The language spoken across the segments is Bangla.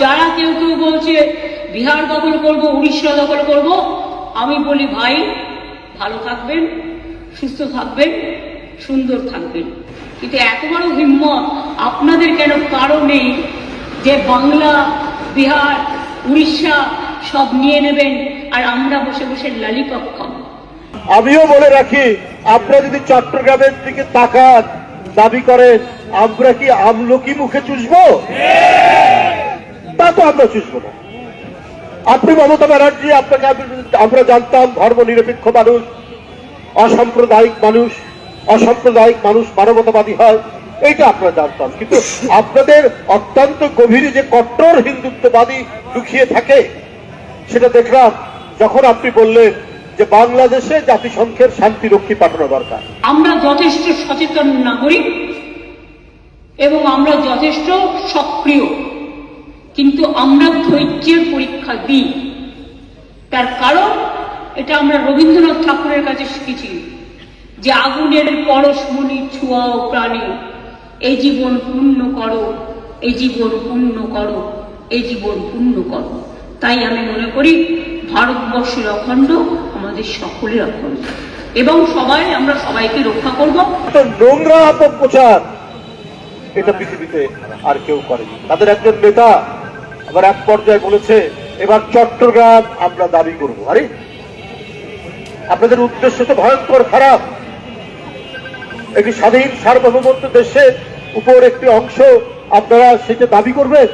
যারা কেউ কেউ বলছে বিহার দখল করব, উড়িষ্যা দখল করব, আমি বলি ভাই ভালো থাকবেন, সুস্থ থাকবেন, সুন্দর থাকবেন। কিন্তু এত বড় হিম্মত আপনাদের কেন কারো নেই যে বাংলা, বিহার, উড়িষ্যা সব নিয়ে নেবেন আর আমরা বসে বসে লালিপপ খাবো? আমিও বলে রাখি, আপনারা যদি চট্টগ্রামের দিকে তাকান, দাবি করেন আমরা কি আমলকি মুখে চুষবো? তা তো আমরা চুষবো না। আপনি মমতা ব্যানার্জি, আপনাকে আমরা জানতাম ধর্মনিরপেক্ষ মানুষ, অসাম্প্রদায়িক মানুষ মানবতাবাদী হয়, এইটা আপনারা জানতাম। কিন্তু আপনাদের অত্যন্ত গভীরে যে কট্টর হিন্দুত্ববাদী লুকিয়ে থাকে সেটা দেখলাম যখন আপনি বললেন যে বাংলাদেশে জাতিসংঘের শান্তিরক্ষী পাঠানো দরকার। আমরা যথেষ্ট সচেতন নাগরিক এবং আমরা যথেষ্ট সক্রিয়, কিন্তু আমরা ধৈর্যের পরীক্ষা দিই। তার কারণ এটা আমরা রবীন্দ্রনাথ ঠাকুরের কাছে শিখেছি যে আগুনের পরশমণি ছোঁয়াও প্রাণী, এই জীবন পূর্ণ করো, এই জীবন পূর্ণ করো, এই জীবন পূর্ণ করো। তাই আমি মনে করি ভারতবর্ষের অখণ্ড আমাদের সকলের অখণ্ড এবং আমরা সবাইকে রক্ষা করব। নোংরা অপপ্রচার এটা পৃথিবীতে আর কেউ করেনি। তাদের একজন নেতা আবার এক পর্যায়ে বলেছে এবার চট্টগ্রাম আমরা দাবি করব। আরে আপনাদের উদ্দেশ্য তো ভয়ঙ্কর খারাপ। একটি স্বাধীন সার্বভৌমত্ব দেশের উপর একটি অংশ আপনারা সেটা দাবি করবেন?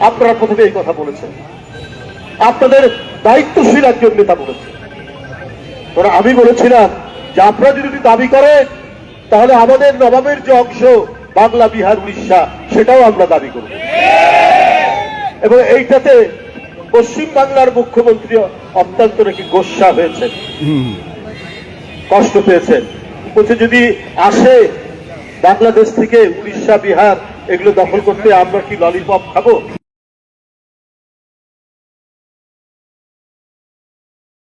আপনারা প্রথমে এই কথা বলেছেন, আপনাদের দায়িত্বশীল একজন নেতা বলেছেন। তোরা আমি বলেছিলাম যে আপনারা যদি দাবি করেন তাহলে আমাদের নবাবের যে অংশ বাংলা, বিহার, উড়িষ্যা সেটাও আমরা দাবি করব। এবং এইটাতে পশ্চিম বাংলার মুখ্যমন্ত্রী অত্যন্ত নাকি গোস্বা হয়েছেন, কষ্ট পেয়েছেন। বলছে যদি আসে বাংলাদেশ থেকে উড়িষ্যা, বিহার এগুলো দখল করতে আমরা কি ললিপপ খাবো?